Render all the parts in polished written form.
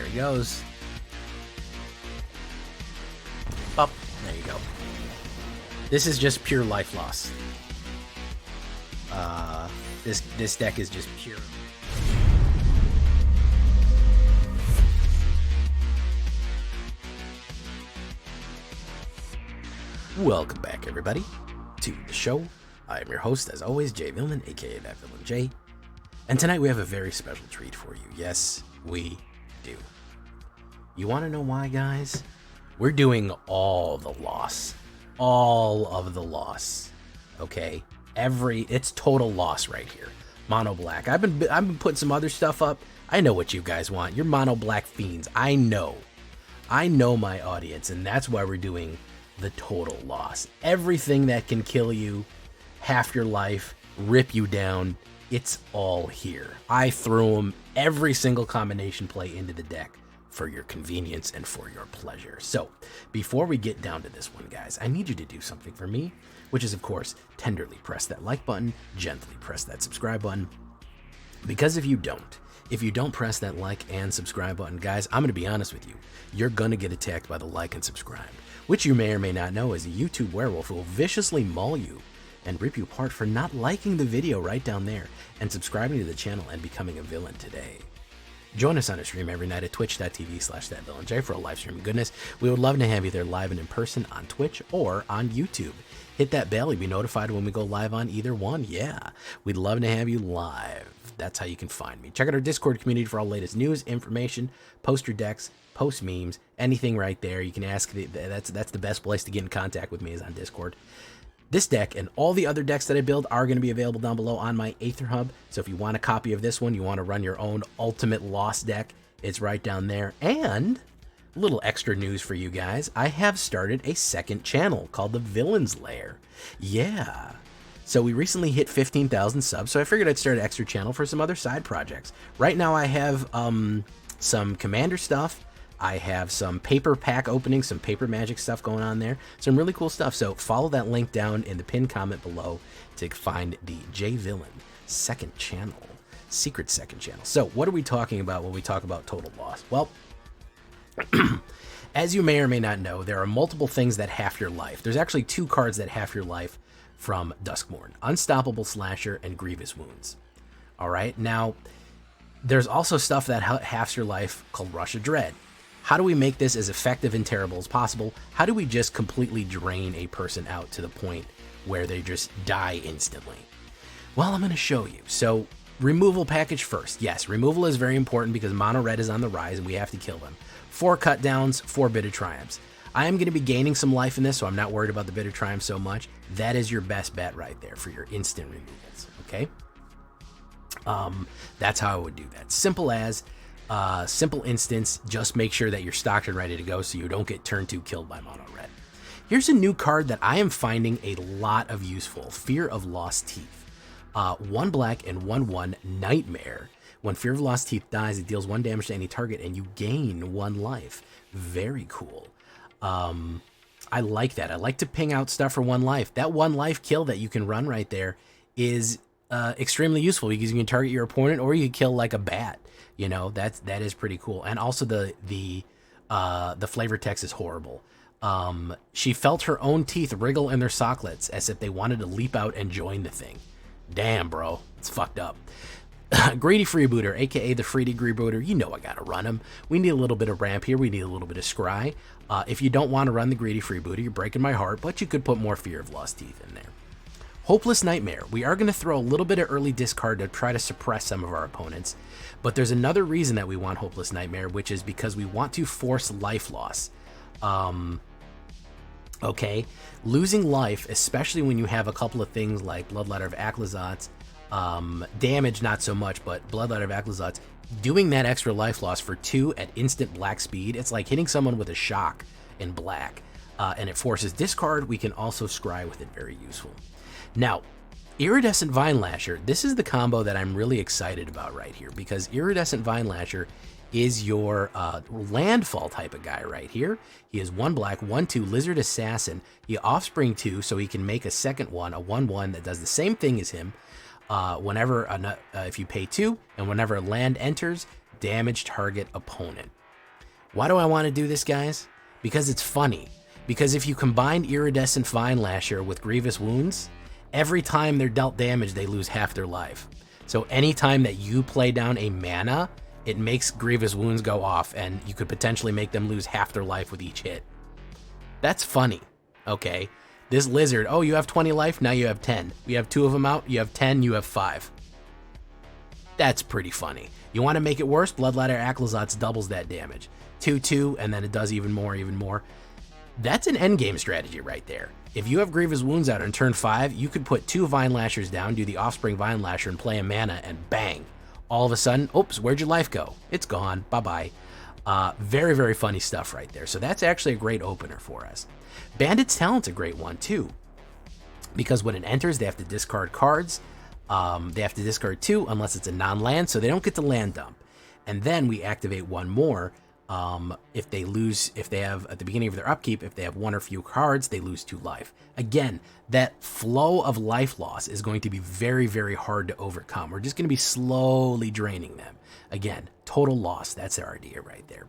he goes. Up. There you go. This is just pure life loss. This deck is just pure. Welcome back, everybody, to the show. I am your host, as always, Jay Villain, aka That Villain J. And tonight we have a very special treat for you. Yes, we do. You want to know why, guys? We're doing all the loss. All of the loss. Okay? It's total loss right here. Mono black. I've been putting some other stuff up. I know what you guys want. You're mono black fiends. I know my audience, and that's why we're doing the total loss. Everything that can kill you, half your life, rip you down, it's all here. I threw them, every single combination play into the deck for your convenience and for your pleasure. So before we get down to this one, guys, I need you to do something for me, which is, of course, tenderly press that like button, gently press that subscribe button. Because if you don't press that like and subscribe button, guys, I'm going to be honest with you, you're going to get attacked by the like and subscribe, which you may or may not know is a YouTube werewolf who will viciously maul you and rip you apart for not liking the video right down there and subscribing to the channel and becoming a villain today. Join us on a stream every night at twitch.tv/thatvillainj for a live stream of goodness. We would love to have you there live and in person on Twitch or on YouTube. Hit that bell, you'll be notified when we go live on either one. Yeah, we'd love to have you live. That's how you can find me. Check out our Discord community for all the latest news, information, poster decks, post memes, anything right there. You can ask. That's the best place to get in contact with me is on Discord. This deck and all the other decks that I build are going to be available down below on my AetherHub. So if you want a copy of this one, you want to run your own ultimate loss deck, it's right down there. And a little extra news for you guys. I have started a second channel called the Villain's Lair. Yeah. So we recently hit 15,000 subs, so I figured I'd start an extra channel for some other side projects. Right now I have some Commander stuff. I have some paper pack openings, some paper magic stuff going on there. Some really cool stuff. So follow that link down in the pinned comment below to find the J Villain second channel, secret second channel. So what are we talking about when we talk about total loss? Well, as you may or may not know, there are multiple things that half your life. There's actually two cards that half your life from DUSKMOURN: Unstoppable Slasher and Grievous Wounds. All right. Now, there's also stuff that halves your life called Rush of Dread. How do we make this as effective and terrible as possible? How do we just completely drain a person out to the point where they just die instantly? Well, I'm going to show you. So, removal package first. Yes, removal is very important because mono red is on the rise and we have to kill them. 4 cut downs, 4 bitter triumphs. I am going to be gaining some life in this, so I'm not worried about the bitter triumph so much. That is your best bet right there for your instant removals, okay? That's how I would do that. Simple as... simple instance, just make sure that you're stocked and ready to go so you don't get turn 2 killed by mono red. Here's a new card that I am finding a lot of useful. Fear of Lost Teeth. 1 black and 1/1 Nightmare. When Fear of Lost Teeth dies, it deals 1 damage to any target and you gain 1 life. Very cool. I like that. I like to ping out stuff for 1 life. That 1 life kill that you can run right there is extremely useful because you can target your opponent or you can kill like a bat. You know, that is pretty cool. And also the flavor text is horrible. She felt her own teeth wriggle in their socklets as if they wanted to leap out and join the thing. Damn, bro. It's fucked up. Greedy Freebooter, aka the Free Freebooter. You know I gotta run him. We need a little bit of ramp here. We need a little bit of scry. If you don't want to run the Greedy Freebooter, you're breaking my heart, but you could put more Fear of Lost Teeth in there. Hopeless Nightmare. We are going to throw a little bit of early discard to try to suppress some of our opponents, but there's another reason that we want Hopeless Nightmare, which is because we want to force life loss. Okay, losing life, especially when you have a couple of things like Bloodletter of Aclazotz, damage not so much, but Bloodletter of Aclazotz, doing that extra life loss for 2 at instant black speed, it's like hitting someone with a shock in black, and it forces discard. We can also scry with it, very useful. Now, Iridescent Vine Lasher, this is the combo that I'm really excited about right here, because Iridescent Vine Lasher is your landfall type of guy right here. He is 1 black, 1/2 Lizard Assassin. He offspring 2, so he can make a second one, a 1/1 that does the same thing as him. If you pay 2, and whenever land enters, damage target opponent. Why do I want to do this, guys? Because it's funny. Because if you combine Iridescent Vine Lasher with Grievous Wounds, every time they're dealt damage, they lose half their life. So anytime that you play down a mana, it makes Grievous Wounds go off, and you could potentially make them lose half their life with each hit. That's funny, okay? This Lizard, oh, you have 20 life, now you have 10. You have 2 of them out, you have 10, you have 5. That's pretty funny. You want to make it worse? Bloodletter Aclazotz doubles that damage. 2/2, and then it does even more, even more. That's an endgame strategy right there. If you have Grievous Wounds out on turn 5, you could put 2 Vine Lashers down, do the Offspring Vine Lasher, and play a mana, and bang. All of a sudden, oops, where'd your life go? It's gone, bye-bye. Very, very funny stuff right there. So that's actually a great opener for us. Bandit's Talent's a great one too, because when it enters, they have to discard cards. They have to discard 2 unless it's a non-land, so they don't get to land dump. And then we activate 1 more. If they have, at the beginning of their upkeep, if they have 1 or few cards, they lose 2 life. Again, that flow of life loss is going to be very, very hard to overcome. We're just going to be slowly draining them. Again, total loss. That's our idea right there.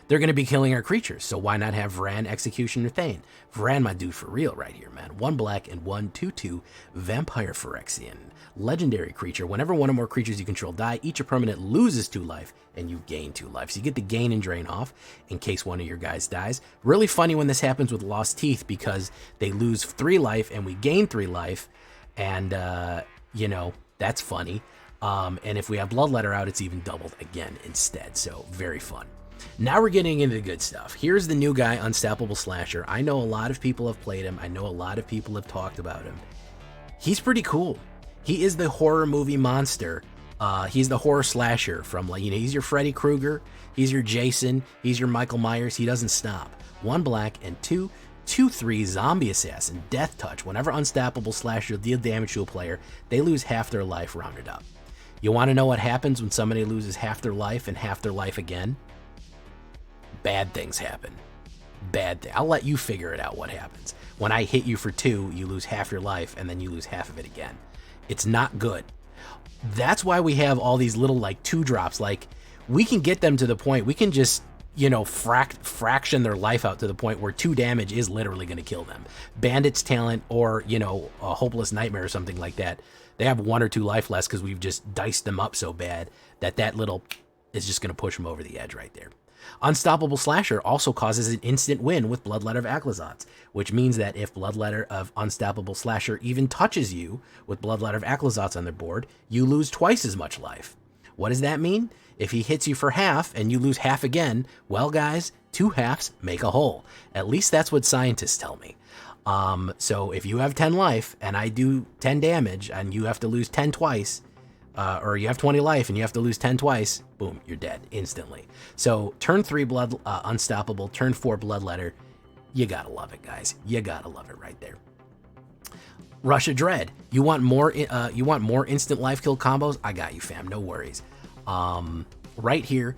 They're going to be killing our creatures, so why not have Vran, Executioner, Thane? Vran, my dude, for real right here, man. 1 black and 1 2/2 Vampire Phyrexian. Legendary creature. Whenever 1 or more creatures you control die, each permanent loses 2 life, and you gain 2 life. So you get the gain and drain off in case one of your guys dies. Really funny when this happens with Lost Teeth, because they lose 3 life and we gain 3 life, and, you know, that's funny. And if we have Bloodletter out, it's even doubled again instead, so very fun. Now we're getting into the good stuff. Here's the new guy, Unstoppable Slasher. I know a lot of people have played him. I know a lot of people have talked about him. He's pretty cool. He is the horror movie monster. He's the horror slasher from, like, you know, he's your Freddy Krueger, he's your Jason, he's your Michael Myers. He doesn't stop. 1 black and 2/3 Zombie Assassin, Death Touch. Whenever Unstoppable Slasher deal damage to a player, they lose half their life rounded up. You want to know what happens when somebody loses half their life and half their life again? Bad things happen. I'll let you figure it out what happens. When I hit you for 2, you lose half your life, and then you lose half of it again. It's not good. That's why we have all these little, like, 2 drops. Like, we can get them to the point, we can just, you know, fraction their life out to the point where 2 damage is literally going to kill them. Bandit's Talent, or, you know, a Hopeless Nightmare or something like that, they have 1 or 2 life less because we've just diced them up so bad that little is just going to push them over the edge right there. Unstoppable Slasher also causes an instant win with Bloodletter of Aclazotz, which means that if Bloodletter of Unstoppable Slasher even touches you with Bloodletter of Aclazotz on their board, you lose twice as much life. What does that mean? If he hits you for half and you lose half again, well, guys, 2 halves make a whole. At least that's what scientists tell me. So if you have 10 life and I do 10 damage and you have to lose 10 twice, or you have 20 life and you have to lose 10 twice, boom, you're dead instantly. So turn 3 Unstoppable, turn 4 Bloodletter. You gotta love it, guys. You gotta love it right there. Rush of Dread. You want more instant life kill combos? I got you, fam. No worries. Right here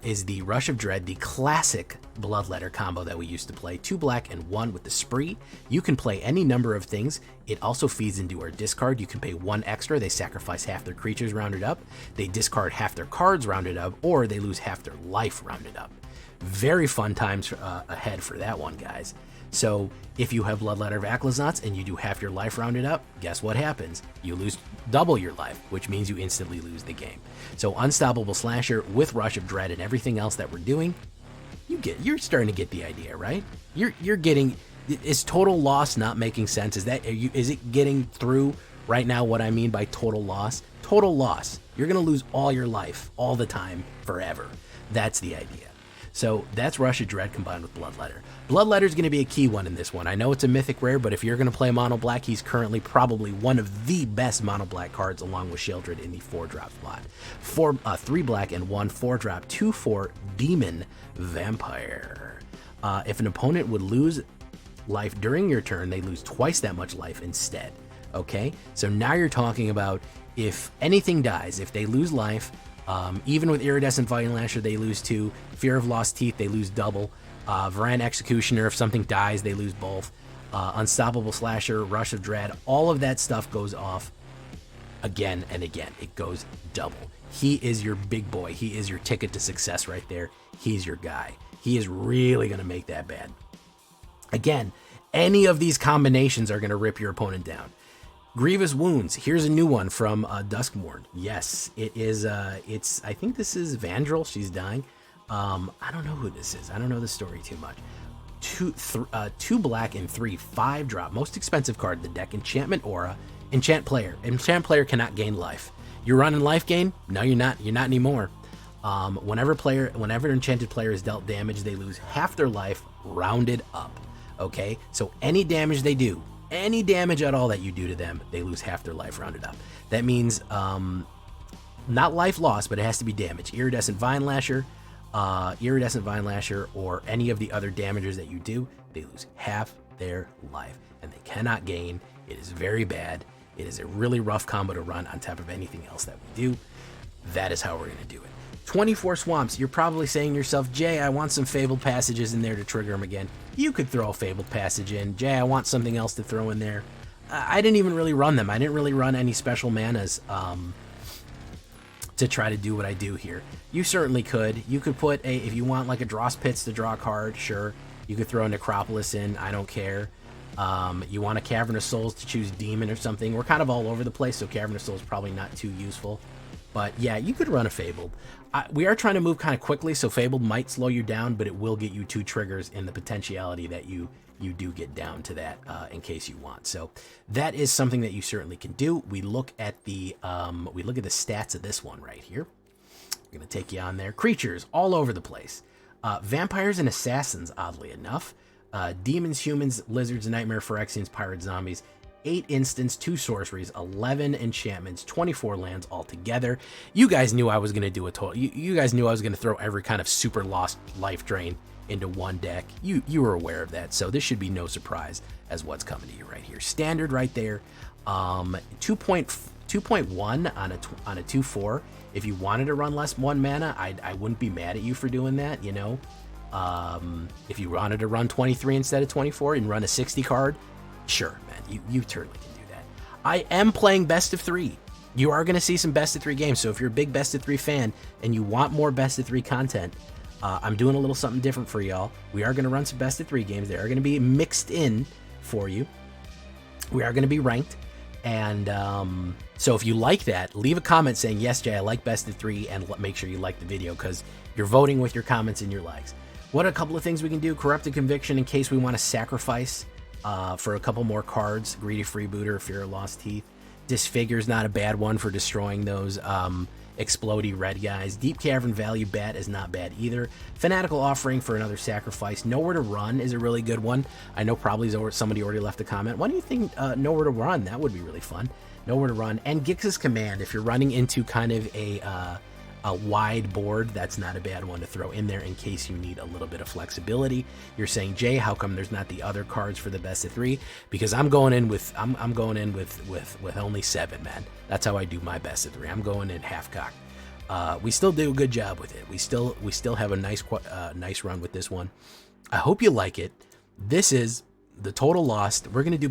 is the Rush of Dread, the classic Bloodletter combo that we used to play. 2 black and 1 with the Spree. You can play any number of things. It also feeds into our discard. You can pay 1 extra. They sacrifice half their creatures rounded up. They discard half their cards rounded up, or they lose half their life rounded up. Very fun times ahead for that one, guys. So if you have Bloodletter of Aclazotz and you do half your life rounded up, guess what happens? You lose double your life, which means you instantly lose the game. So Unstoppable Slasher with Rush of Dread and everything else that we're doing, you're starting to get the idea, right? You're getting, is total loss not making sense? Is it getting through right now what I mean by total loss? Total loss. You're gonna lose all your life all the time forever. That's the idea. So that's Rush of Dread combined with Bloodletter. Bloodletter is going to be a key one in this one. I know it's a mythic rare, but if you're going to play mono black, he's currently probably one of the best mono black cards along with Sheoldred in the 4-drop slot. 3 black and 1 4-drop 2/4 Demon Vampire. If an opponent would lose life during your turn, they lose twice that much life instead. Okay, so now you're talking about if anything dies, if they lose life, even with Iridescent Vine Lasher, they lose 2. Fear of Lost Teeth, they lose double. Vran Executioner, if something dies, they lose both. Unstoppable Slasher, Rush of Dread, all of that stuff goes off again and again. It goes double. He is your big boy. He is your ticket to success right there. He's your guy. he is really going to make that bad. Again, any of these combinations are going to rip your opponent down. Grievous Wounds. Here's a new one from DUSKMOURN. Yes, it is. I think this is Vandrel. She's dying. I don't know who this is. I don't know the story too much. 2 black and 3 5-drop. Most expensive card in the deck. Enchantment Aura. Enchant player. Enchant player cannot gain life. You're running life gain? No, you're not. You're not anymore. Whenever enchanted player is dealt damage, they lose half their life, rounded up. Okay, so any damage they do, any damage at all that you do to them, they lose half their life, rounded up. That means not life loss, but it has to be damage. Iridescent Vine Lasher, or any of the other damages that you do, they lose half their life, and they cannot gain. It is very bad. It is a really rough combo to run on top of anything else that we do. That is how we're going to do it. 24 Swamps. You're probably saying to yourself, Jay, I want some Fabled Passages in there to trigger them again. You could throw a Fabled Passage in. Jay, I want something else to throw in there. I didn't even really run them. I didn't really run any special manas to try to do what I do here. You certainly could. You could put if you want like a Dross Pits to draw a card, sure. You could throw a Necropolis in. I don't care. You want a Cavern of Souls to choose Demon or something. We're kind of all over the place, so Cavern of Souls is probably not too useful. But yeah, you could run a Fabled. We are trying to move kind of quickly, so Fabled might slow you down, but it will get you 2 triggers in the potentiality that you do get down to that in case you want. So that is something that you certainly can do. We look at the stats of this one right here. We're gonna take you on there. Creatures all over the place. Vampires and assassins, oddly enough. Demons, humans, lizards, nightmare, Phyrexians, pirates, zombies. 8 instants, 2 sorceries, 11 enchantments, 24 lands altogether. You guys knew I was going to do a total. You guys knew I was going to throw every kind of super lost life drain into one deck. You were aware of that, so this should be no surprise as what's coming to you right here. Standard right there. 2.1 on a 2/4. If you wanted to run less 1 mana, I wouldn't be mad at you for doing that, you know. If you wanted to run 23 instead of 24 and run a 60 card, sure, man, you certainly can do that. I am playing best of 3. You are going to see some best of 3 games, so if you're a big best of 3 fan and you want more best of 3 content, I'm doing a little something different for y'all. We are going to run some best of 3 games. They are going to be mixed in for you. We are going to be ranked, and so if you like that, leave a comment saying, yes, Jay, I like best of 3, and make sure you like the video, because you're voting with your comments and your likes. What are a couple of things we can do? Corrupted Conviction in case we want to sacrifice for a couple more cards. Greedy Freebooter, Fear of Lost Teeth. Disfigure's not a bad one for destroying those explodey red guys. Deep Cavern Value Bat is not bad either. Fanatical Offering for another sacrifice. Nowhere to Run is a really good one. I know probably somebody already left a comment. Why do you think Nowhere to Run? That would be really fun. Nowhere to Run. And Gix's Command, if you're running into kind of a wide board, that's not a bad one to throw in there in case you need a little bit of flexibility. You're saying, Jay, how come there's not the other cards for the best of 3? Because I'm going in with only 7, man. That's how I do my best of 3. I'm going in half cocked. We still do a good job with it. We still have a nice run with this one. I hope you like it. This is the total lost. We're gonna do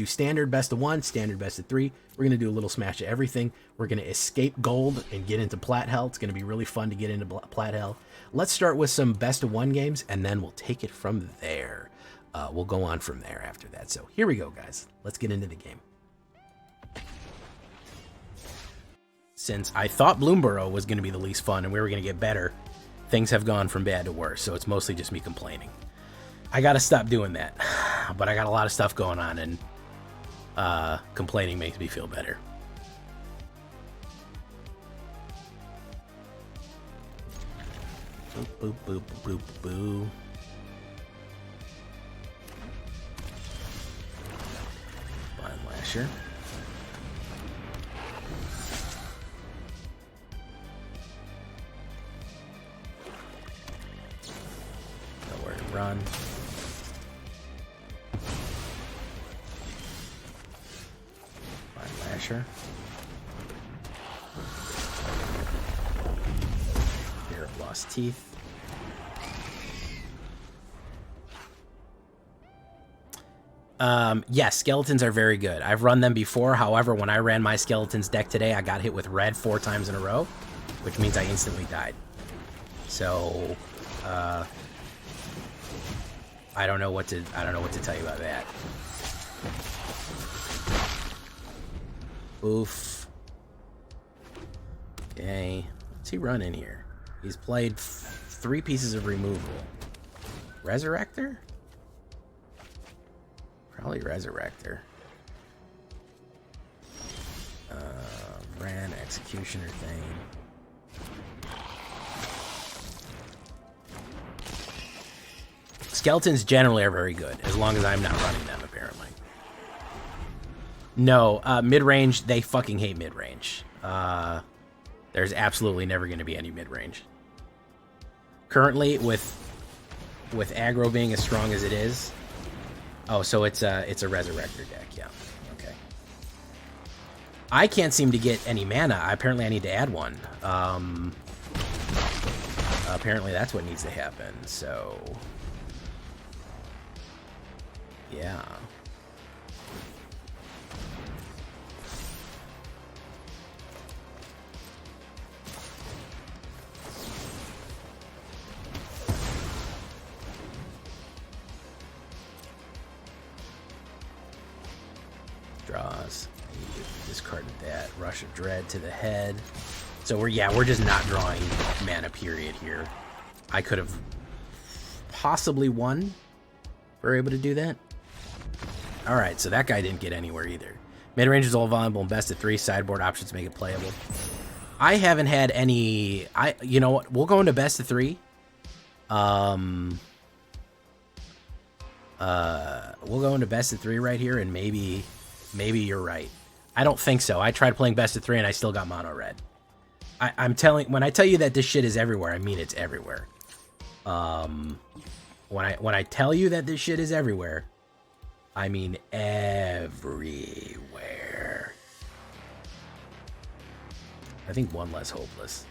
standard best of 1, standard best of 3. We're gonna do a little smash of everything. We're gonna escape gold and get into plat hell. It's gonna be really fun to get into plat hell. Let's start with some best of 1 games, and then we'll take it from there. We'll go on from there after that. So here we go, guys. Let's get into the game. Since I thought Bloomborough was gonna be the least fun and we were gonna get better, things have gone from bad to worse. So it's mostly just me complaining. I gotta stop doing that, but I got a lot of stuff going on, and complaining makes me feel better. Boop, boop, boop, boop, boop. Vine Lasher. Nowhere to run. Fear of Lost Teeth. Yes, skeletons are very good. I've run them before. However, when I ran my skeletons deck today, I got hit with red 4 times in a row, which means I instantly died. So I don't know what to tell you about that. Oof. Okay. What's he running here? He's played 3 pieces of removal. Resurrector? Probably Resurrector. Ran Executioner thing. Skeletons generally are very good, as long as I'm not running them, apparently. No, mid-range, they fucking hate mid-range. There's absolutely never going to be any mid-range. Currently, with aggro being as strong as it is... Oh, so it's a Resurrector deck, yeah. Okay. I can't seem to get any mana. Apparently I need to add one. Apparently that's what needs to happen, so... Yeah. Draws. Discarded that. Rush of Dread to the head. So we're just not drawing mana, period, here. I could have possibly won if we were able to do that. Alright, so that guy didn't get anywhere either. Mid-range is all valuable and best of 3. Sideboard options make it playable. I haven't had any... You know what? We'll go into best of 3. We'll go into best of 3 right here, and maybe you're right. I don't think so. I tried playing best of 3, and I still got mono red. When I tell you that this shit is everywhere, I mean it's everywhere. When I tell you that this shit is everywhere, I mean everywhere. I think one less hopeless.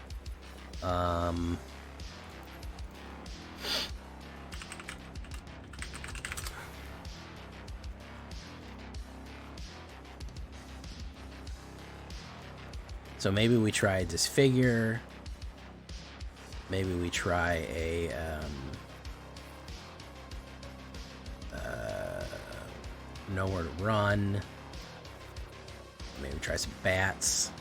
So maybe we try Disfigure. Maybe we try a Nowhere to Run. Maybe try some Bats.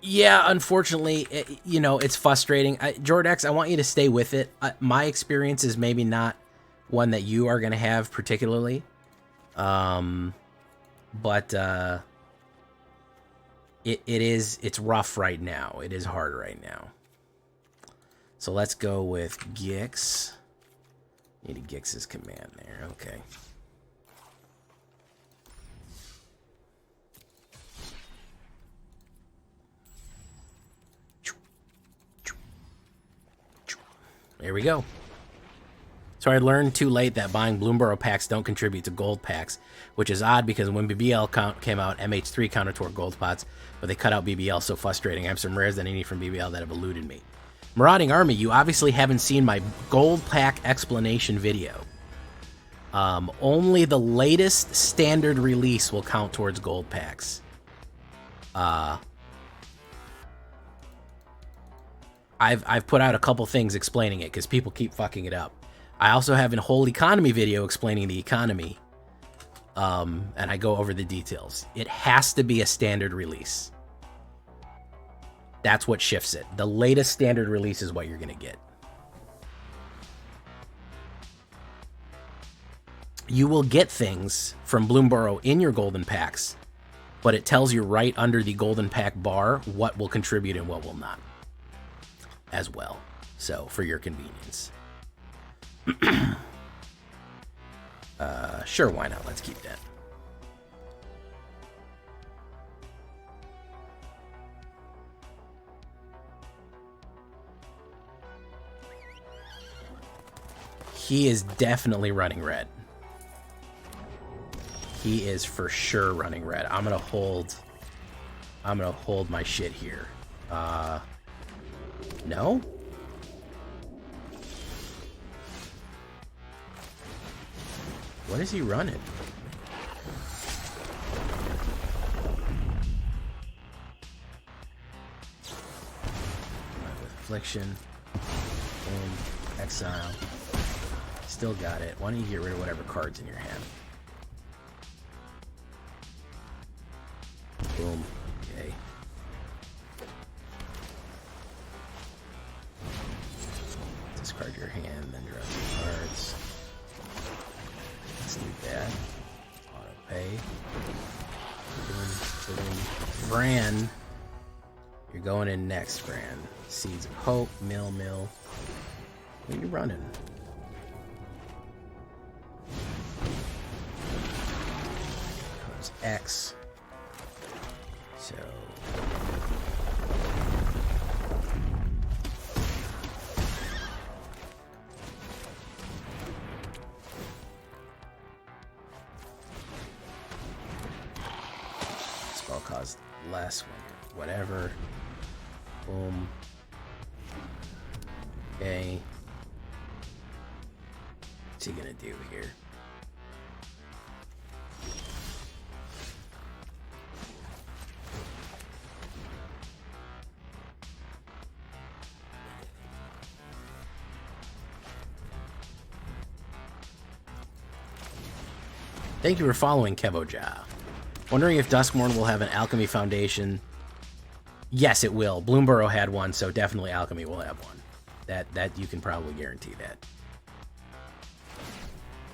Yeah, unfortunately, it's frustrating. Jordex, I want you to stay with it. My experience is maybe not one that you are going to have particularly. But it's rough right now. It is hard right now. So let's go with Gix. Need a Gix's command there. Okay. There we go. So I learned too late that buying Bloomborough packs don't contribute to gold packs, which is odd because when BBL came out, MH3 counted toward gold pots, but they cut out BBL. So frustrating. I have some rares that I need from BBL that have eluded me. Marauding Army, you obviously haven't seen my gold pack explanation video. Only the latest standard release will count towards gold packs. I've put out a couple things explaining it because people keep fucking it up. I also have a whole economy video explaining the economy, and I go over the details. It has to be a standard release. That's what shifts it. The latest standard release is what you're going to get. You will get things from Bloomborough in your golden packs, but it tells you right under the golden pack bar what will contribute and what will not as well. So, for your convenience. Sure, why not? Let's keep that. He is definitely running red. He is for sure running red. I'm gonna hold my shit here. No? What is he running? Affliction. Boom. Exile. Still got it. Why don't you get rid of whatever cards in your hand? Boom. Okay. Discard your hand, then draw 2 cards. Let's do that. Auto pay. Boom, boom. Bran. You're going in next, Bran. Seeds of Hope, Mill. What are you running? Comes X. So spell cost less one, whatever. Boom. Okay. What's he gonna do here? Thank you for following Kevoja. Wondering if Duskmourn will have an alchemy foundation. Yes, it will. Bloomborough had one, so definitely alchemy will have one. That you can probably guarantee that.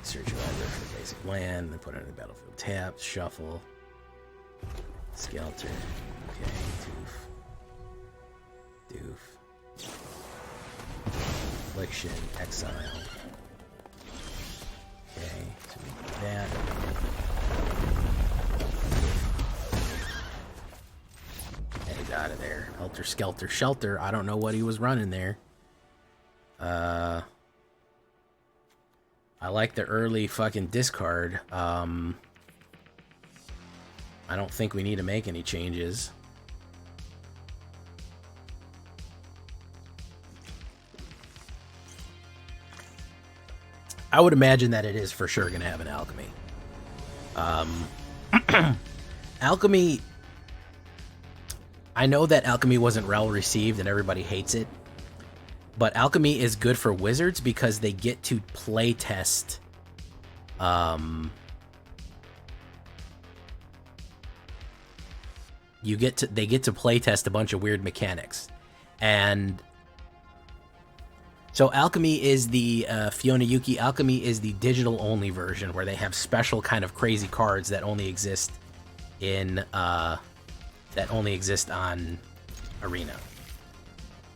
Search your library for basic land, then put it on the battlefield tap, shuffle. Skelter. Okay, doof. Affliction, exile. Okay, so we do that. And he's out of there. Helter Skelter Shelter. I don't know what he was running there. I like the early fucking discard. I don't think we need to make any changes. I would imagine that it is for sure going to have an alchemy. Alchemy... I know that alchemy wasn't well received and everybody hates it. But alchemy is good for wizards because they get to play test they get to play test a bunch of weird mechanics. And so alchemy is the Fiona Yuki alchemy is the digital only version where they have special kind of crazy cards that only exist in on Arena.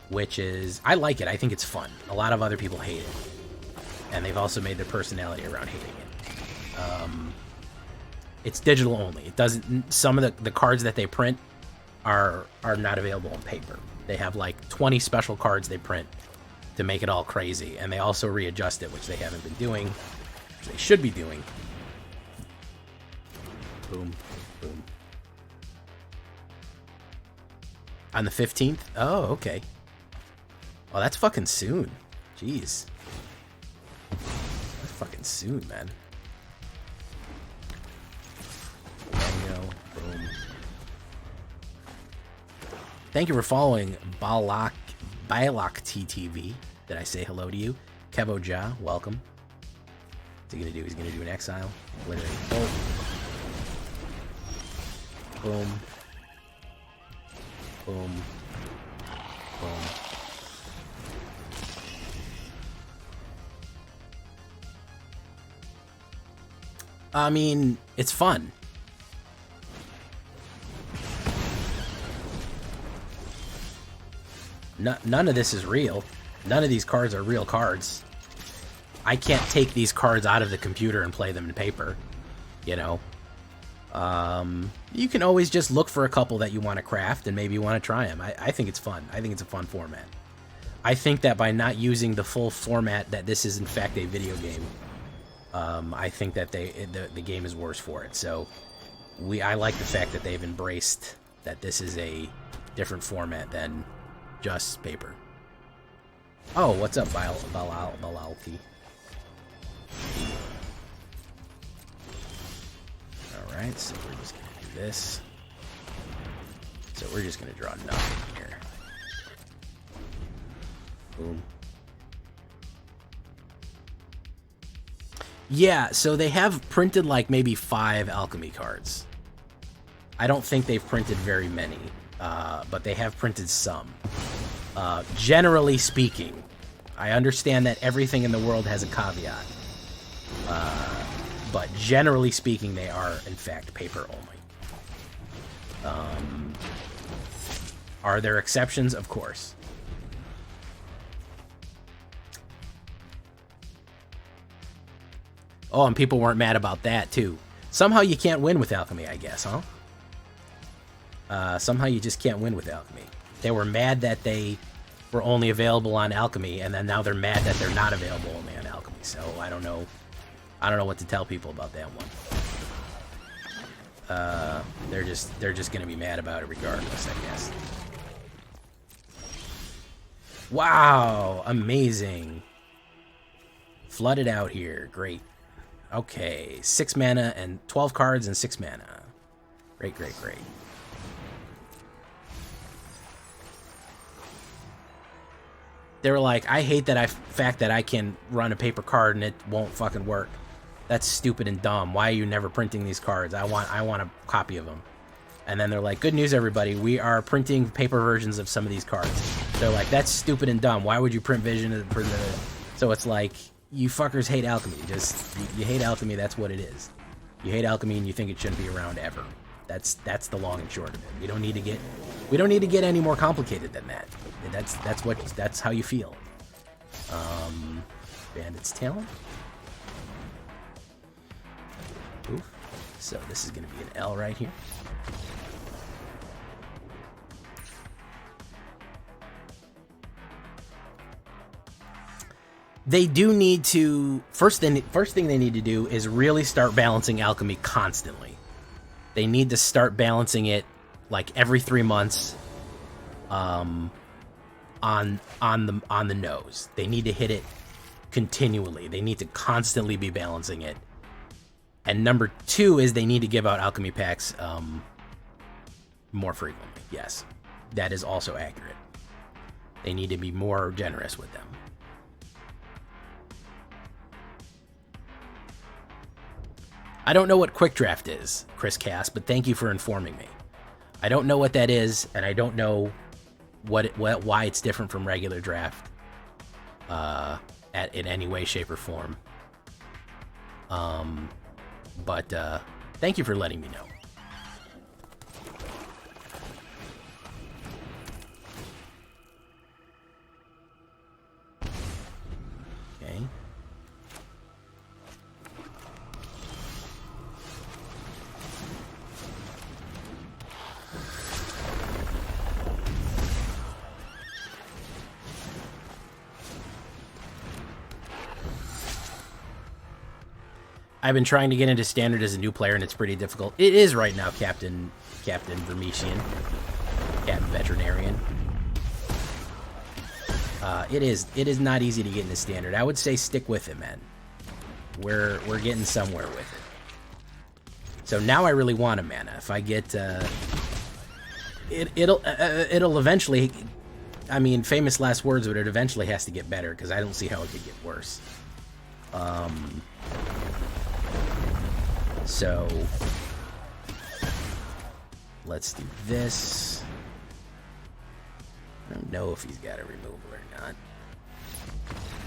Which is, I like it. I think it's fun. A lot of other people hate it. And they've also made their personality around hating it. It's digital only. It doesn't, some of the cards that they print are not available on paper. They have like 20 special cards they print to make it all crazy. And they also readjust it, which they haven't been doing, which they should be doing. Boom, boom. On the 15th? Oh, okay. Oh, that's fucking soon. Jeez. That's fucking soon, man. Mango. Boom. Thank you for following Balak TTV. Did I say hello to you? Kevoja, welcome. What's he gonna do? He's gonna do an exile. Literally. Oh. Boom. Boom. Boom. I mean, it's fun. None of this is real. None of these cards are real cards. I can't take these cards out of the computer and play them in paper, you know. You can always just look for a couple that you want to craft and maybe you want to try them. I think it's fun. I think it's a fun format. I think that by not using the full format that this is in fact a video game, I think that the game is worse for it. So I like the fact that they've embraced that this is a different format than just paper. Oh, what's up, Balalti? Alright, so we're just going to do this. So we're just going to draw nothing here. Boom. Yeah, so they have printed like maybe 5 alchemy cards. I don't think they've printed very many, but they have printed some. Generally speaking, I understand that everything in the world has a caveat. But generally speaking, they are, in fact, paper only. Are there exceptions? Of course. Oh, and people weren't mad about that, too. Somehow you can't win with alchemy, I guess, huh? Somehow you just can't win with alchemy. They were mad that they were only available on alchemy, and then now they're mad that they're not available only on alchemy. So I don't know. I don't know what to tell people about that one. They're just gonna be mad about it regardless, I guess. Wow, amazing. Flooded out here, great. Okay, 6 mana and 12 cards and 6 mana. Great, great, great. They were like, I hate that fact that I can run a paper card and it won't fucking work. That's stupid and dumb. Why are you never printing these cards? I want a copy of them. And then they're like, good news, everybody. We are printing paper versions of some of these cards. They're like, that's stupid and dumb. Why would you print Vision? So it's like, you fuckers hate alchemy. You hate alchemy. That's what it is. You hate alchemy and you think it shouldn't be around ever. That's the long and short of it. We don't need to get any more complicated than that. That's how you feel. Bandit's Talent. Oof. So this is going to be an L right here. They do need to first thing they need to do is really start balancing alchemy constantly. They need to start balancing it like every 3 months. On the nose. They need to hit it continually. They need to constantly be balancing it. And number 2 is they need to give out alchemy packs more frequently. Yes, that is also accurate. They need to be more generous with them. I don't know what Quick Draft is, Chris Cass, but thank you for informing me. I don't know what that is, and I don't know why it's different from regular draft in any way, shape, or form. But thank you for letting me know. Okay. I've been trying to get into Standard as a new player, and it's pretty difficult. It is right now, Captain Vermetian, Captain Veterinarian. It is not easy to get into Standard. I would say stick with it, man. We're getting somewhere with it. So now I really want a mana. If I get it'll eventually. I mean, famous last words, but it eventually has to get better because I don't see how it could get worse. So let's do this. I don't know if he's got a removal or not.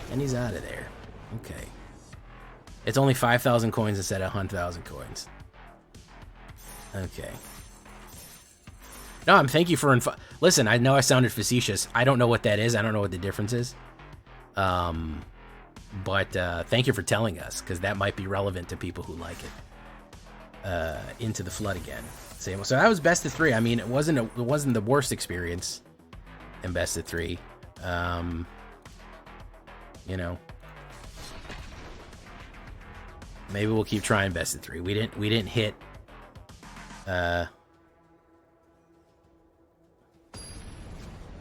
And he's out of there. Okay. It's only 5,000 coins instead of 100,000 coins. Okay. No, thank you for listen, I know I sounded facetious. I don't know what that is. I don't know what the difference is. But thank you for telling us, because that might be relevant to people who like it. Into the Flood again. So that was best of 3. I mean, it wasn't the worst experience in best of 3. You know, maybe we'll keep trying best of 3. We didn't hit.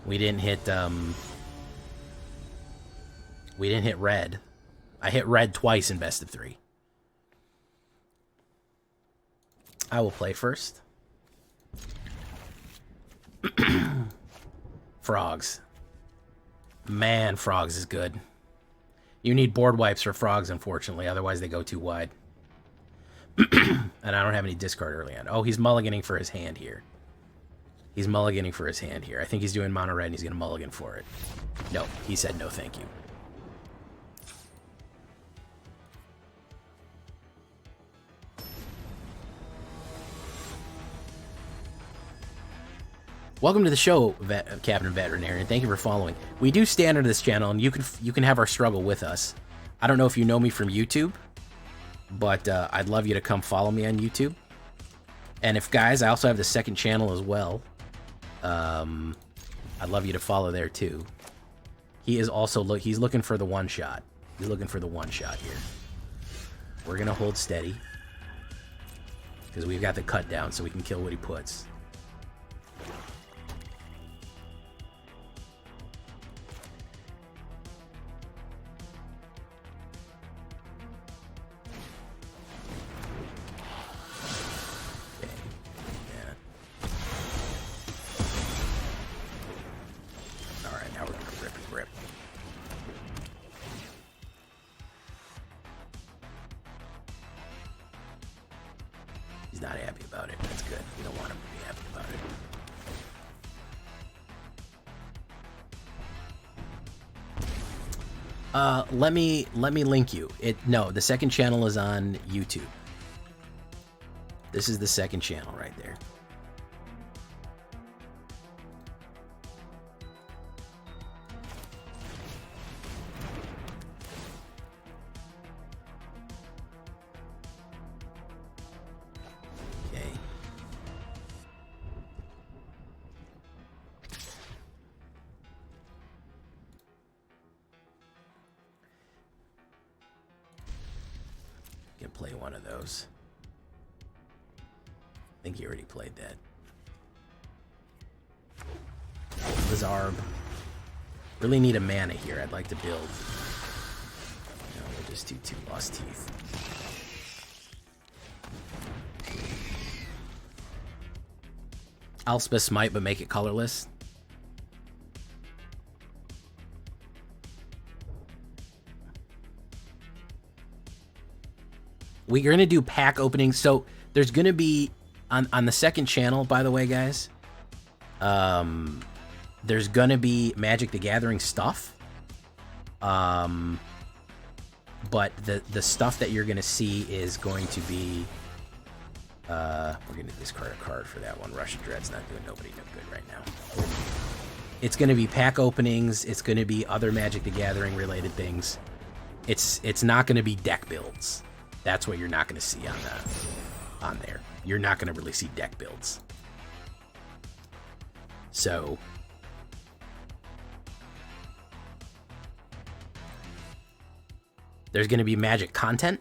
We didn't hit red. I hit red twice in best of 3. I will play first. Frogs. Man, frogs is good. You need board wipes for frogs, unfortunately. Otherwise, they go too wide. And I don't have any discard early on. Oh, he's mulliganing for his hand here. He's mulliganing for his hand here. I think he's doing mono red and he's going to mulligan for it. No, he said no thank you. Welcome to the show, Captain Veterinarian. Thank you for following. We do stay under this channel, and you can have our struggle with us. I don't know if you know me from YouTube, but I'd love you to come follow me on YouTube. And if, guys, I also have the second channel as well. I'd love you to follow there, too. He is also he's looking for the one-shot. He's looking for the one-shot here. We're going to hold steady, because we've got the cut down so we can kill what he puts. He's not happy about it. That's good. We don't want him to be happy about it. Let me link you. No, the second channel is on YouTube. This is the second channel right there. Can play one of those. I think he already played that. Bizarre. Really need a mana here. I'd like to build. No, we'll just do 2 Lost Teeth. Elspeth Smite, but make it colorless. We're going to do pack openings. So there's going to be, on the second channel, by the way, guys, there's going to be Magic the Gathering stuff. But the stuff that you're going to see is going to be, we're going to discard a card for that one. Russian Dread's not doing nobody no good right now. It's going to be pack openings. It's going to be other Magic the Gathering related things. It's not going to be deck builds. That's what you're not going to see on there. You're not going to really see deck builds. So there's going to be Magic content.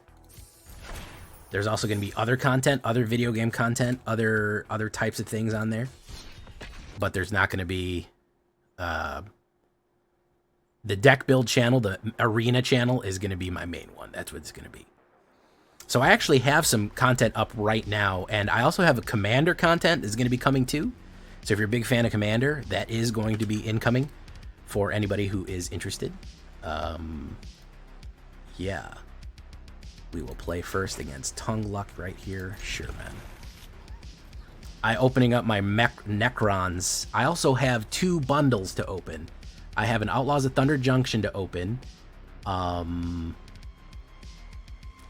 There's also going to be other content, other video game content, other types of things on there. But there's not going to be the deck build channel. The arena channel is going to be my main one. That's what it's going to be. So I actually have some content up right now, and I also have a Commander content that's going to be coming too. So if you're a big fan of Commander, that is going to be incoming for anybody who is interested. Yeah. We will play first against Tongue Luck right here. Sure, man. Opening up my Necrons. I also have 2 bundles to open. I have an Outlaws of Thunder Junction to open.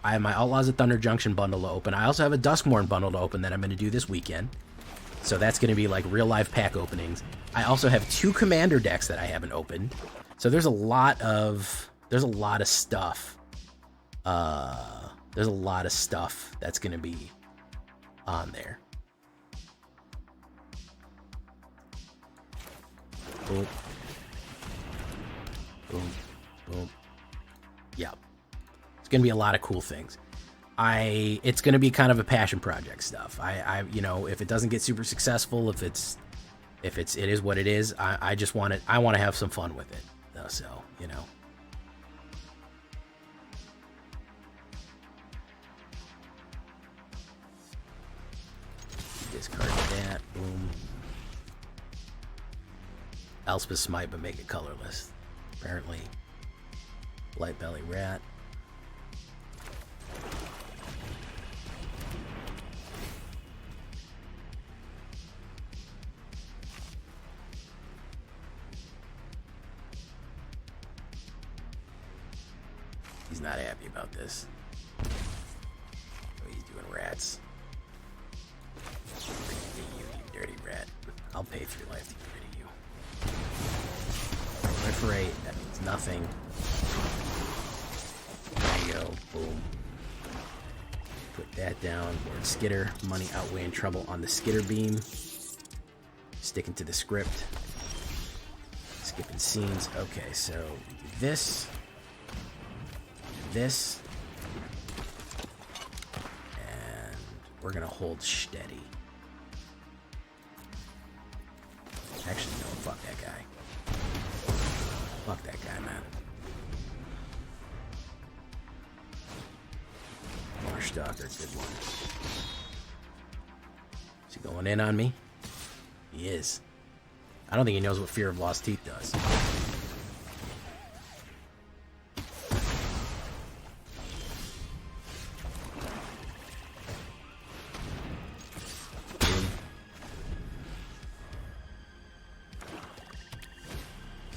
I have my Outlaws of Thunder Junction bundle to open. I also have a DUSKMOURN bundle to open that I'm going to do this weekend. So that's going to be like real life pack openings. I also have 2 Commander decks that I haven't opened. So there's a lot of stuff. There's a lot of stuff that's going to be on there. Boom. Boom. Boom. Yep. It's going to be a lot of cool things. It's going to be kind of a passion project stuff. You know, if it doesn't get super successful, it is what it is. I just want it. I want to have some fun with it. So, you know. Discard that. Boom. Elspeth Smite, but make it colorless. Apparently. Light Belly Rat. He's not happy about this. Oh, he's doing rats. You dirty rat. I'll pay for your life to get rid of you. Proliferate. That means nothing. There you go. Boom. Put that down. Lord Skitter. Money outweighing trouble on the Skitter beam. Sticking to the script. Skipping scenes. Okay, so we do this. This. And we're gonna hold steady. Actually, no, fuck that guy. Fuck that guy, man. Marstalker, good one. Is he going in on me? He is. I don't think he knows what Fear of Lost Teeth does.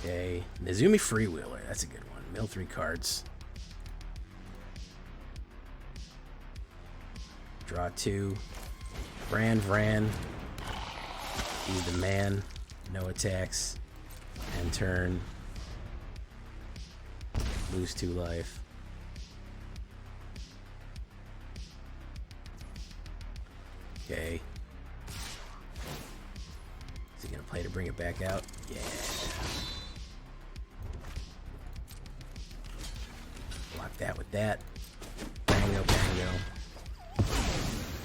Okay, Nezumi Freewheeler, that's a good one. Mill 3 cards. Draw 2. Vran. Be the man. No attacks. End turn. Lose 2 life. Okay. Is he gonna play to bring it back out? Yeah. Block that with that. Bango.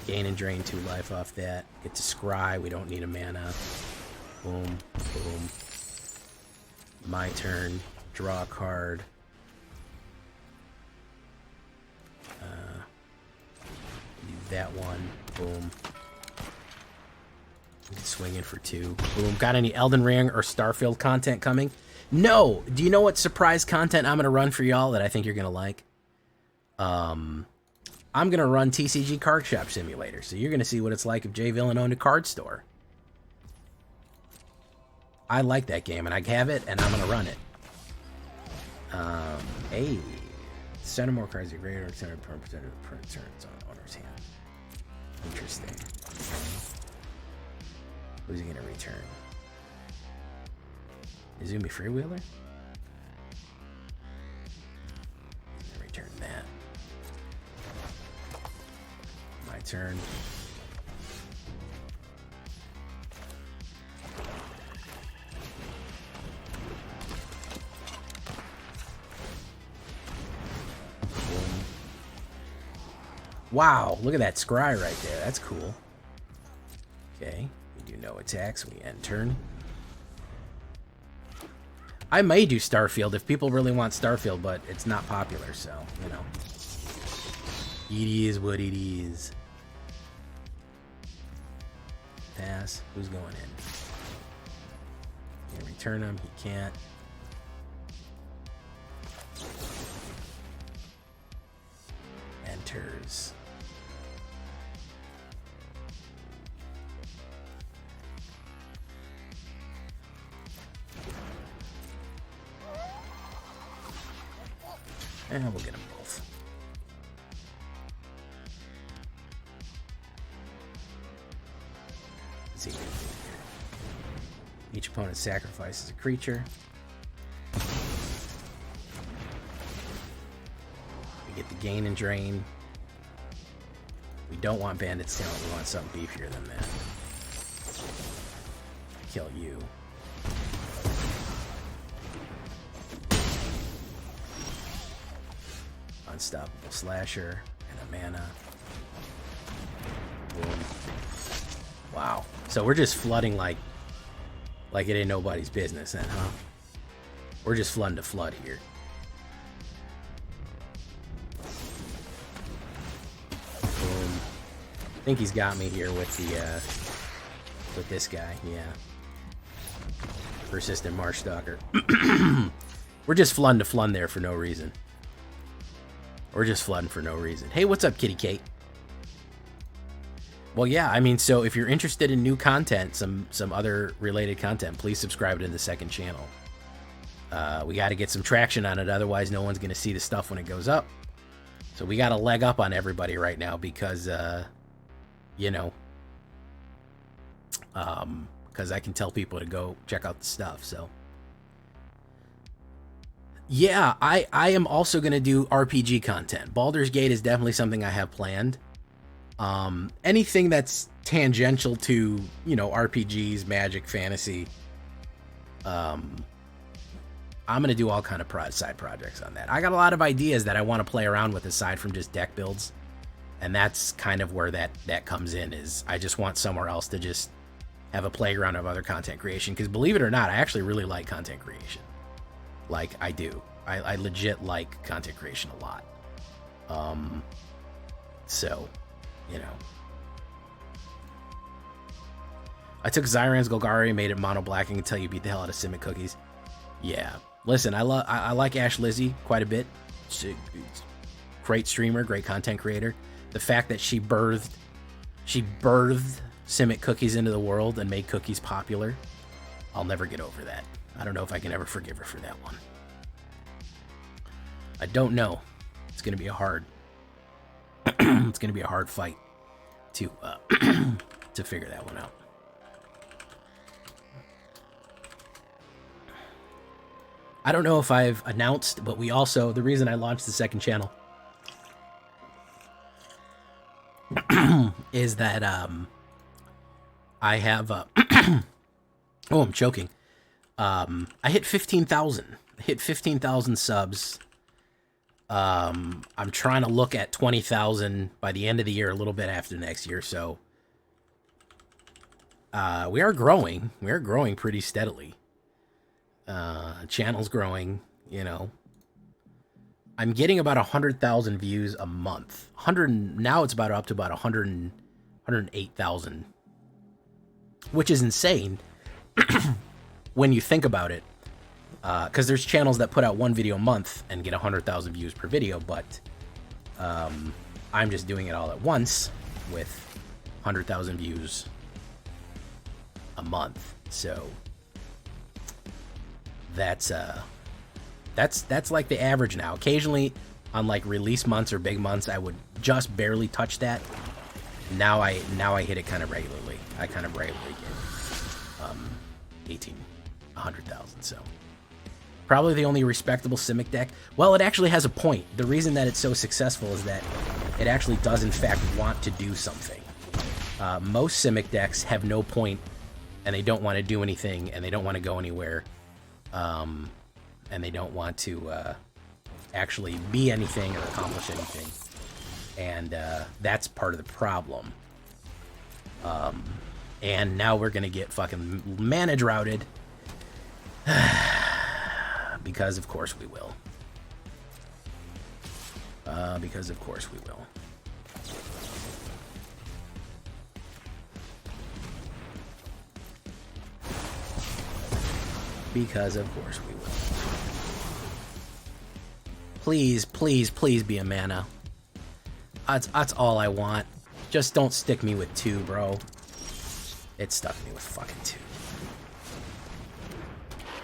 Gain and drain 2 life off that. Get to scry. We don't need a mana. Boom. My turn. Draw a card. Do that one. Boom. Swing in for 2. Boom. Got any Elden Ring or Starfield content coming? No. Do you know what surprise content I'm going to run for y'all that I think you're going to like? I'm going to run TCG Card Shop Simulator. So you're going to see what it's like if Jay Villain owned a card store. I like that game, and I have it, and I'm going to run it. Hey. Send more cards to greater extent of percentage of per turns on owner's hand. Interesting. Who's he going to return? Izumi Freewheeler? Return that. My turn. Wow, look at that scry right there. That's cool. Okay, we do no attacks. We end turn. I may do Starfield if people really want Starfield, but it's not popular, so, you know. It is what it is. Pass. Who's going in? Can return him. He can't. Enters. And we'll get them both. Let's see what we do here. Each opponent sacrifices a creature. We get the gain and drain. We don't want Bandit's Talent. We want something beefier than that. Kill you. Unstoppable Slasher and a mana. Boom. Wow. So we're just flooding like it ain't nobody's business then, huh? We're just flooding to flood here. Boom. think he's got me here with the with this guy. Yeah. Persistent Marshstalker. We're just flooding to flun there for no reason. We're just flooding for no reason. Hey, what's up, Kitty Kate? Well, yeah, I mean, so if you're interested in new content, some other related content, please subscribe to the second channel. We got to get some traction on it, otherwise no one's going to see the stuff when it goes up. So we got to leg up on everybody right now because, you know, because I can tell people to go check out the stuff. So, yeah, I am also going to do RPG content. Baldur's Gate is definitely something I have planned. Anything that's tangential to, you know, RPGs, magic, fantasy, I'm going to do all kind of side projects on that. I got a lot of ideas that I want to play around with aside from just deck builds. And that's kind of where that comes in, is I just want somewhere else to just have a playground of other content creation. Because believe it or not, I actually really like content creation. Like, I do. I legit like content creation a lot. So, you know. I took Zyran's Golgari, made it mono blacking until you beat the hell out of Simic Cookies. Yeah. Listen, I like Ash Lizzie quite a bit. She's a great streamer, great content creator. The fact that she birthed Simic Cookies into the world and made cookies popular, I'll never get over that. I don't know if I can ever forgive her for that one. I don't know. It's gonna be a hard. It's gonna be a hard fight to to figure that one out. I don't know if I've announced, but we also, the reason I launched the second channel is that I have oh, I'm choking. I hit 15,000. Hit 15,000 subs. I'm trying to look at 20,000 by the end of the year, a little bit after next year. So we are growing. We are growing pretty steadily. Channel's growing, you know. I'm getting about 100,000 views a month. Now it's about up to about 108,000, which is insane when you think about it. Because there's channels that put out one video a month and get 100,000 views per video, but I'm just doing it all at once with 100,000 views a month. So that's like the average now. Occasionally, on like release months or big months, I would just barely touch that. Now I hit it kind of regularly. I kind of regularly get 100,000. So probably the only respectable Simic deck. Well, it actually has a point. The reason that it's so successful is that it actually does in fact want to do something. Most Simic decks have no point, and they don't want to do anything, and they don't want to go anywhere. And they don't want to actually be anything or accomplish anything. And that's part of the problem. And now we're going to get fucking mana droughted. Because of course we will. Because of course we will. Because of course we will. Please, please, please be a mana. That's all I want. Just don't stick me with 2, bro. It stuck me with fucking 2.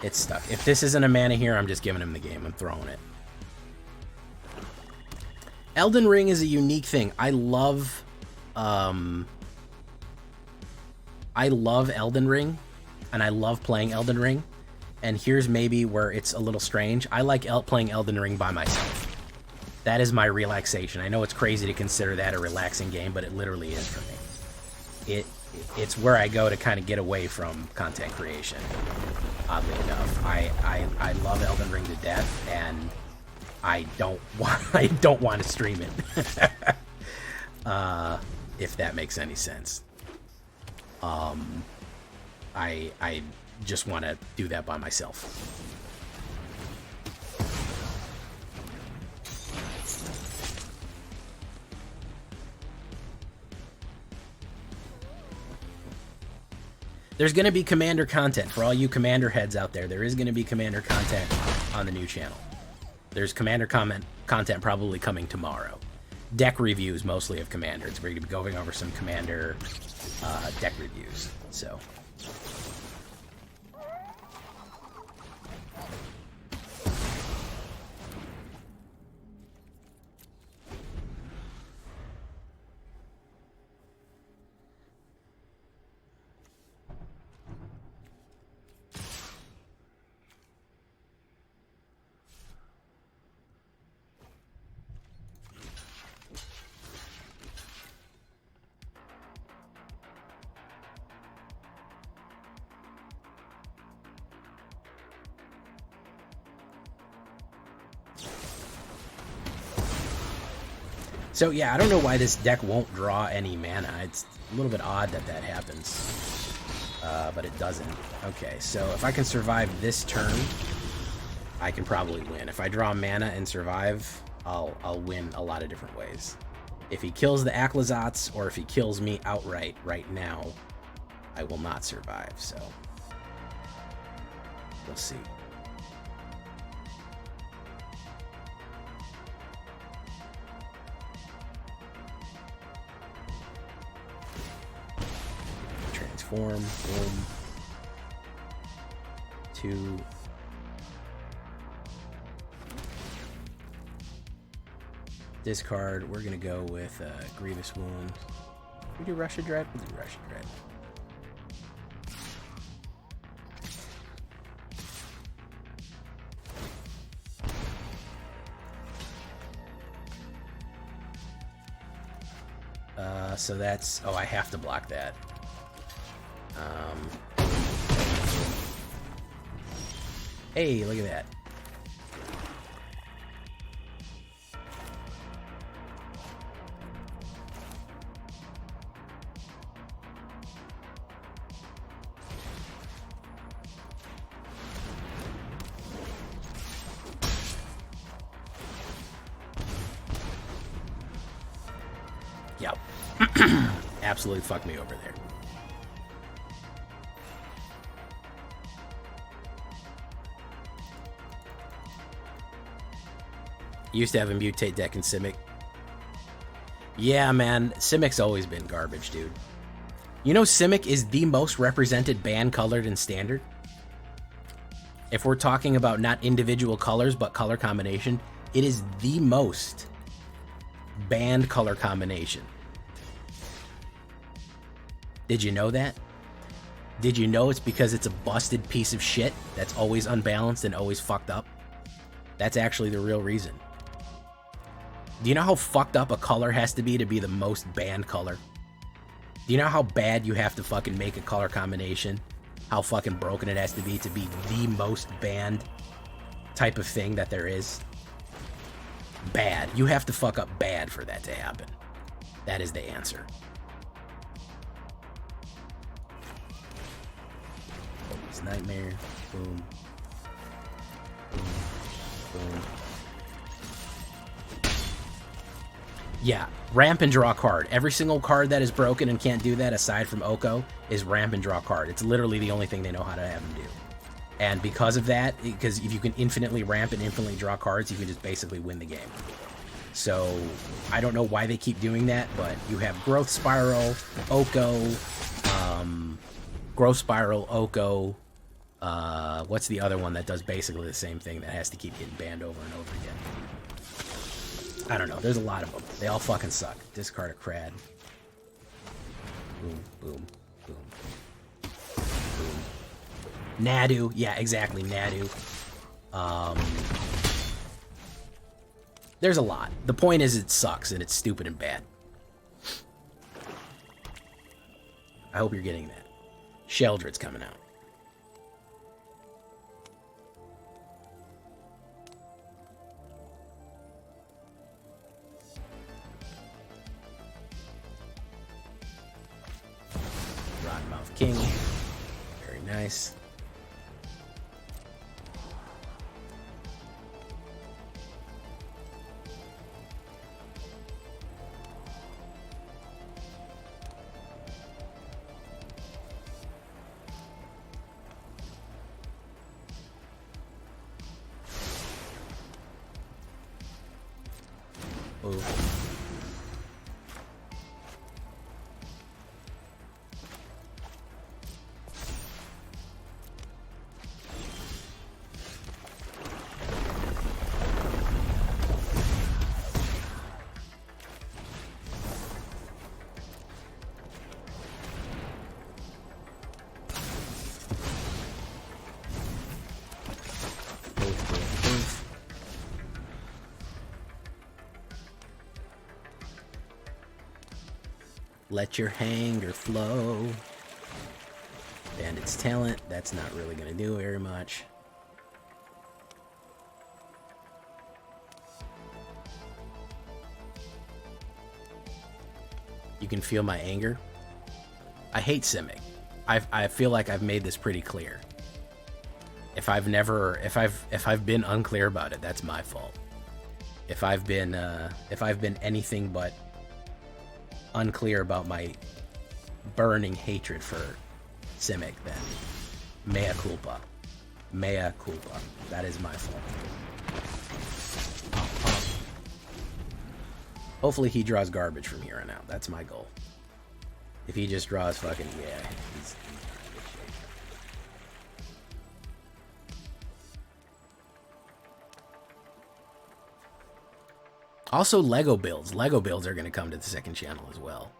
It's stuck. If this isn't a mana here, I'm just giving him the game. I'm throwing it. Elden Ring is a unique thing. I love Elden Ring, and I love playing Elden Ring. And here's maybe where it's a little strange. I like playing Elden Ring by myself. That is my relaxation. I know it's crazy to consider that a relaxing game, but it literally is for me. It's where I go to kind of get away from content creation. Oddly enough, I love Elden Ring to death, and I don't want to stream it. If that makes any sense. I just want to do that by myself. There's going to be Commander content. For all you Commander heads out there, there is going to be Commander content on the new channel. There's Commander content probably coming tomorrow. Deck reviews mostly of Commanders. We're going to be going over some Commander deck reviews. So... So yeah, I don't know why this deck won't draw any mana. It's a little bit odd that that happens, but it doesn't. Okay, so if I can survive this turn, I can probably win. If I draw mana and survive, I'll win a lot of different ways. If he kills the Aclazats, or if he kills me outright right now, I will not survive, so we'll see. Transform, boom. 2. Discard. We're gonna go with Grievous Wound. We do Russia Dread? We'll do Russia Dread. So that's... Oh, I have to block that. Hey, look at that. Yep. Absolutely fucked me over there. Used to have a mutate deck in Simic. Yeah, man. Simic's always been garbage, dude. You know Simic is the most represented banned colored in Standard? If we're talking about not individual colors, but color combination, it is the most banned color combination. Did you know that? Did you know it's because it's a busted piece of shit that's always unbalanced and always fucked up? That's actually the real reason. Do you know how fucked up a color has to be the most banned color? Do you know how bad you have to fucking make a color combination? How fucking broken it has to be the most banned type of thing that there is? Bad. You have to fuck up bad for that to happen. That is the answer. It's Nightmare. Boom. Boom. Boom. Yeah, ramp and draw card. Every single card that is broken and can't do that, aside from Oko, is ramp and draw card. It's literally the only thing they know how to have them do. And because of that, because if you can infinitely ramp and infinitely draw cards, you can just basically win the game. So, I don't know why they keep doing that, but you have Growth Spiral, Oko, Growth Spiral, Oko, what's the other one that does basically the same thing that has to keep getting banned over and over again? I don't know. There's a lot of them. They all fucking suck. Discard a Crad. Boom, boom, boom. Boom. Nadu. Yeah, exactly. Nadu. There's a lot. The point is it sucks and it's stupid and bad. I hope you're getting that. Sheldred's coming out. King. Very nice. move. Let your hanger flow. Bandit's talent, that's not really going to do very much. You can feel my anger. I hate Simic. I feel like I've made this pretty clear. If I've been unclear about it, that's my fault. If I've been anything but unclear about my burning hatred for Simic, then mea culpa. Mea culpa. That is my fault. Hopefully he draws garbage from here on out. That's my goal. If he just draws fucking, yeah, he's in good shape. Also, Lego builds. Lego builds are going to come to the second channel as well.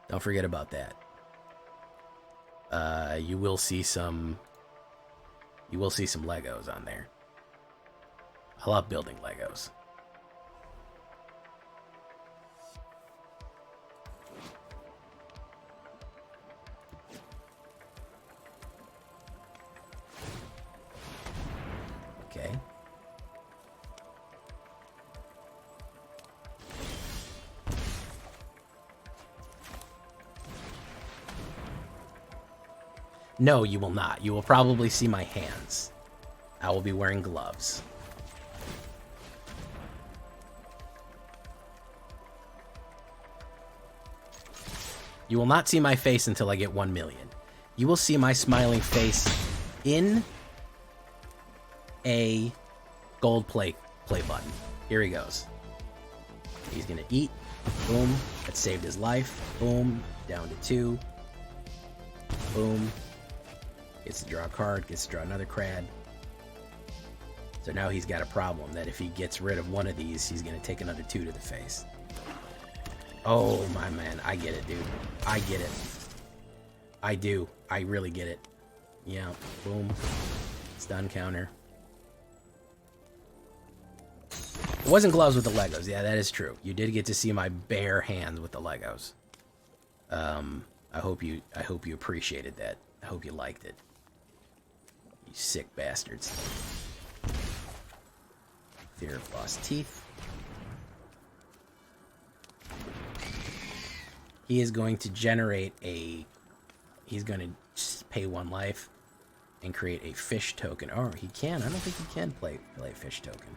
Don't forget about that. You will see some Legos on there. I love building Legos. Okay. No, you will not. You will probably see my hands. I will be wearing gloves. You will not see my face until I get 1 million. You will see my smiling face in a gold play button. Here he goes. He's gonna eat. Boom. That saved his life. Boom. Down to 2. Boom. Gets to draw a card. Gets to draw another crad. So now he's got a problem that if he gets rid of one of these, he's gonna take another 2 to the face. Oh, my man. I get it, dude. I get it. I do. I really get it. Yeah. Boom. Stun counter. It wasn't gloves with the Legos. Yeah, that is true. You did get to see my bare hands with the Legos. I hope you appreciated that. I hope you liked it. You sick bastards. Fear of lost teeth. He is going to generate a... He's going to just pay 1 life and create a fish token. Oh, he can. I don't think he can play fish token.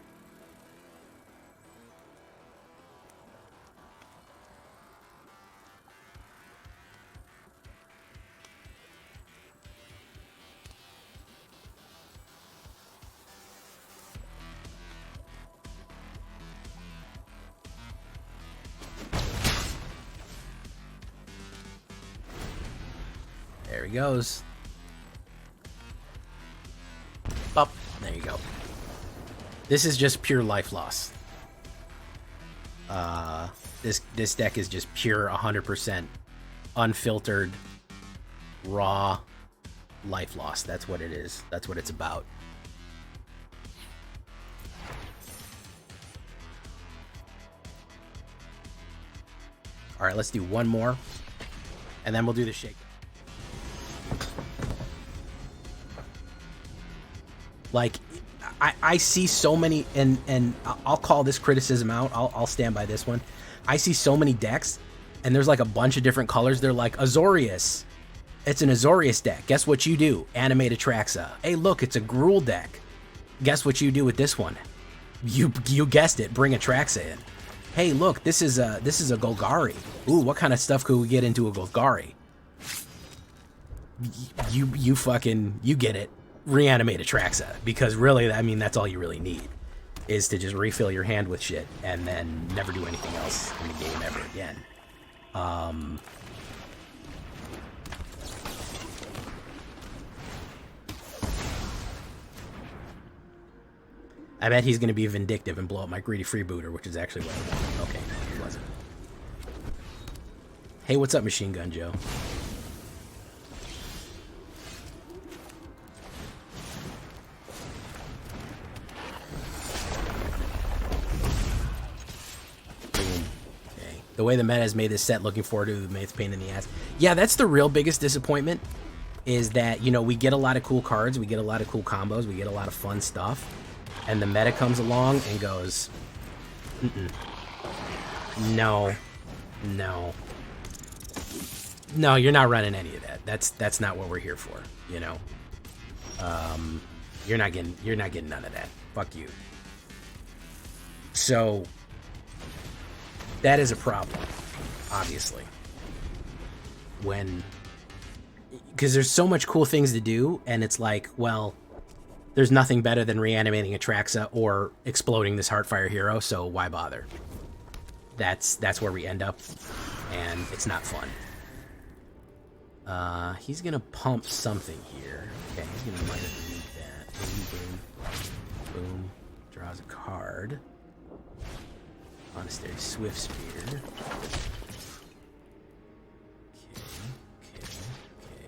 There he goes. Up. There you go. This is just pure life loss. This deck is just pure 100% unfiltered, raw life loss. That's what it is. That's what it's about. All right, let's do one more, and then we'll do the shake. Like, I see so many, and I'll call this criticism out. I'll stand by this one. I see so many decks, and there's like a bunch of different colors. They're like, Azorius. It's an Azorius deck. Guess what you do? Animate Atraxa. Hey, look, it's a Gruul deck. Guess what you do with this one? You guessed it. Bring Atraxa in. Hey, look, this is a Golgari. Ooh, what kind of stuff could we get into a Golgari? You get it. Reanimate Atraxa, because really, I mean, that's all you really need. is to just refill your hand with shit and then never do anything else in the game ever again. I bet he's going to be vindictive and blow up my greedy freebooter, which is actually what I want. Okay, no, he wasn't. Hey, what's up, Machine Gun Joe? The way the meta has made this set, looking forward to the it's pain in the ass. Yeah, that's the real biggest disappointment, is that, you know, we get a lot of cool cards, we get a lot of cool combos, we get a lot of fun stuff, and the meta comes along and goes, no, you're not running any of that. That's not what we're here for, you know. You're not getting none of that. Fuck you. So that is a problem, obviously. Because there's so much cool things to do, and it's like, well, there's nothing better than reanimating Atraxa or exploding this Heartfire hero, so why bother? That's where we end up, and it's not fun. He's gonna pump something here. Okay, he's gonna might have need that. Boom, boom, boom. Draws a card. Monastery Swift Spear.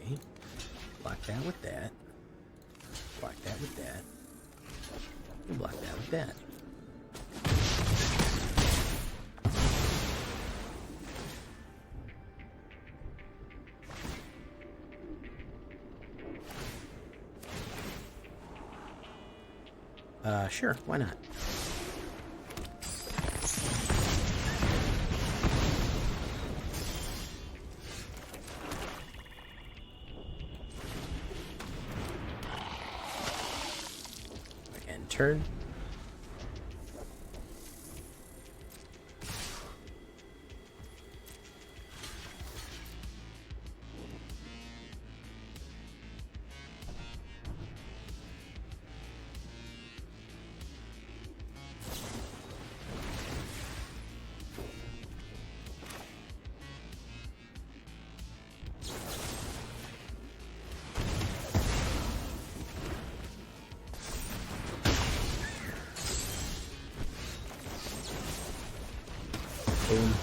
Okay. Block that with that. Block that with that. And block that with that. Sure, why not? And turn. Boom.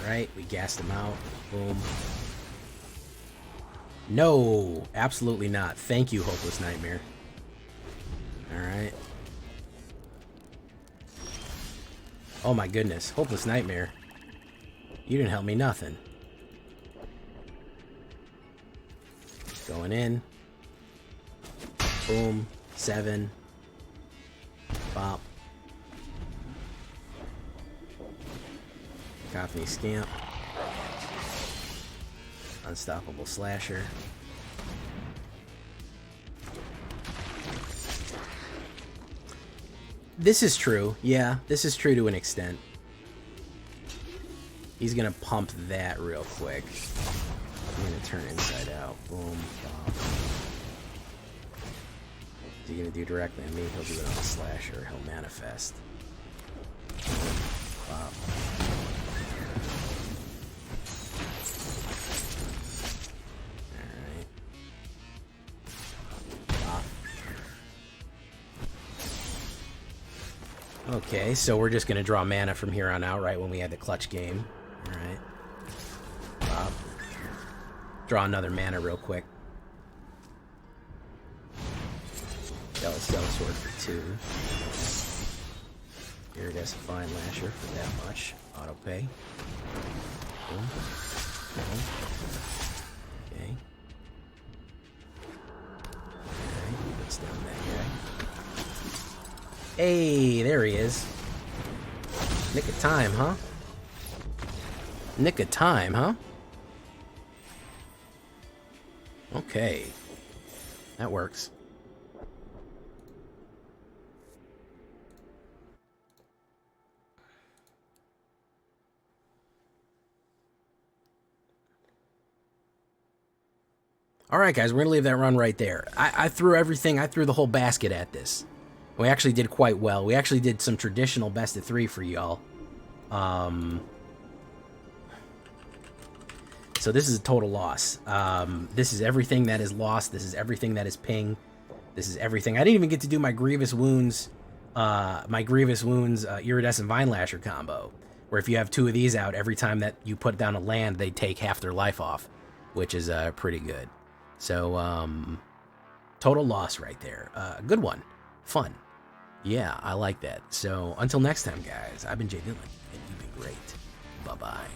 Alright, we gassed him out. Boom. No, absolutely not. Thank you, Hopeless Nightmare. Alright. Oh my goodness, Hopeless Nightmare. You didn't help me nothing. Going in. Boom. 7. Bop. Coffee Scamp. Unstoppable Slasher. This is true. Yeah, this is true to an extent. He's gonna pump that real quick. I'm gonna turn inside out. Boom. Bop. Is he gonna do directly on me? He'll do it on the Slasher. He'll manifest. Bop. Okay, so we're just going to draw mana from here on out, right, when we had the clutch game. Alright. Draw another mana real quick. Jealous Sword for 2. Iridescifying Lasher for that much. Auto pay. Boom. Boom. Okay. Okay, puts down that guy. Hey, there he is. Nick of time, huh? Nick of time, huh? Okay. That works. All right, guys, we're gonna leave that run right there. I threw everything. I threw the whole basket at this. We actually did quite well. We actually did some traditional best of 3 for y'all. So this is a total loss. This is everything that is lost. This is everything that is ping. This is everything. I didn't even get to do my Grievous Wounds, Iridescent Vine Lasher combo, where if you have 2 of these out, every time that you put down a land, they take half their life off, which is pretty good. So, total loss right there. Good one. Fun. Yeah, I like that. So, until next time, guys, I've been Jay Villainy, and you've been great. Bye-bye.